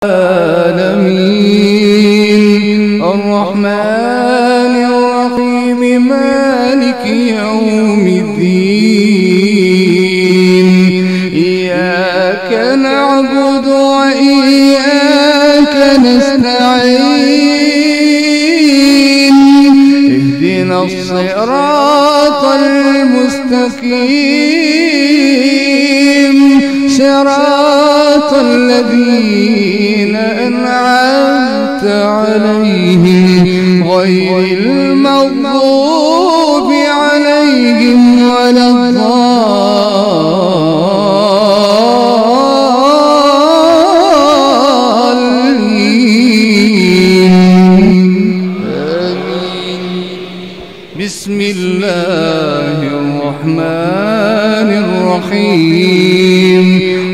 العالمين الرحمن الرحيم مالك يوم الدين إياك نعبد وإياك نستعين اهدنا الصراط المستقيم صراط الذين أنعمت عليهم غير المغضوب عليهم ولا الضالين آمين. بسم الله الرحمن الرحيم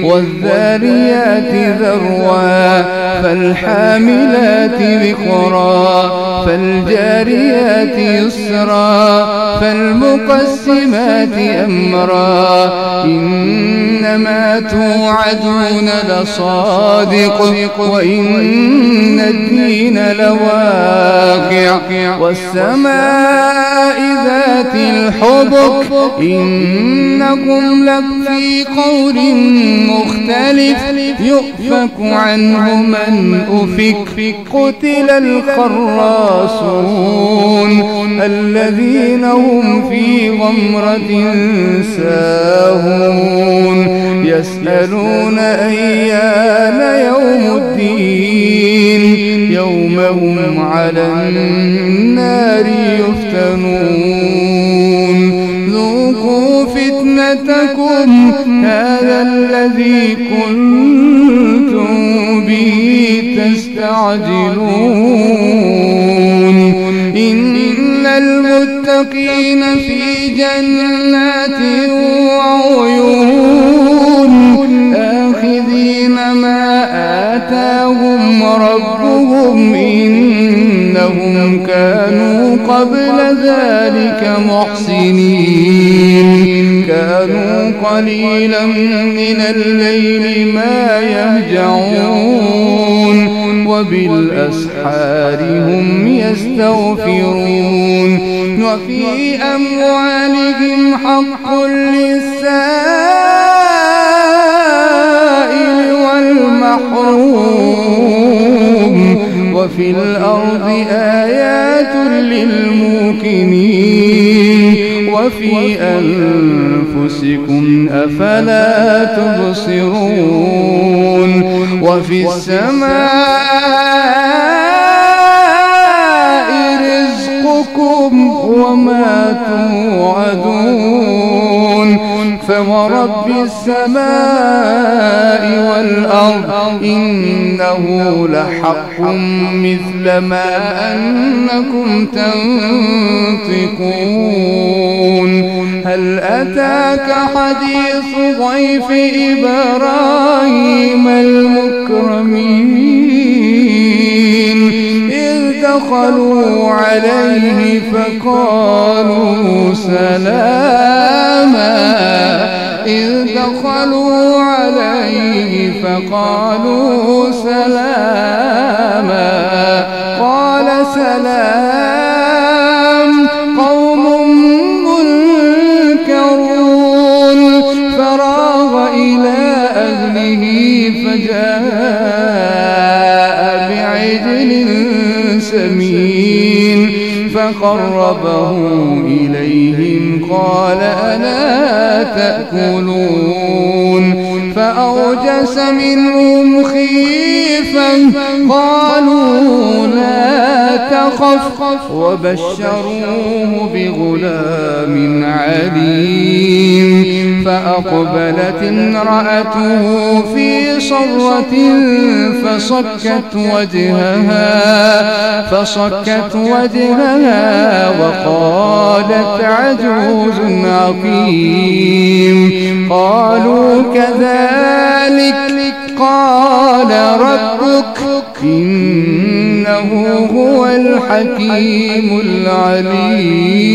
والذاريات ذروا فالحاملات وقرا فالجاريات يسرا فالمقسمات أمرا إنما توعدون لصادق وإن الدين لواقع والسماء ذات الحبك إنكم لفي قول مختلف يؤفك عنه من أفك قتل الخراصون الذين هم في غمرة ساهون يسألون أيان يوم الدين يوم هم على النار يفتنون ذوقوا فتنتكم هذا الذي كنتم به تستعجلون إن المتقين في جنات وعيون آخذين ما آتاهم ربهم إنهم كانوا قبل ذلك محسنين كانوا قليلا من الليل ما يهجعون وبالأسحار هم يستغفرون وفي أموالهم حق للسائل والمحروم وفي الأرض آيات للموقنين وفي أنفسكم أفلا تبصرون وفي السماء رزقكم وما توعدون فورب السماء والأرض إنه لحق مثل ما أنكم تنطقون هل أتاك حديث ضيف إبراهيم المكرمين إذ دخلوا عليه فقالوا سلاما إذ دخلوا عليه فقالوا سلاما قال سلام قوم منكرون فراغ إلى أهله فجاء بعجل سمين فقربه إليهم قال ألا تأكلون فأوجس منهم خيفة قالوا لا تخف وبشروه بغلام عليم فأقبلت امرأته في صرة فصكت وجهها وقالت عجوز عقيم قالوا كذلك قال ربك إنه هو الحكيم العليم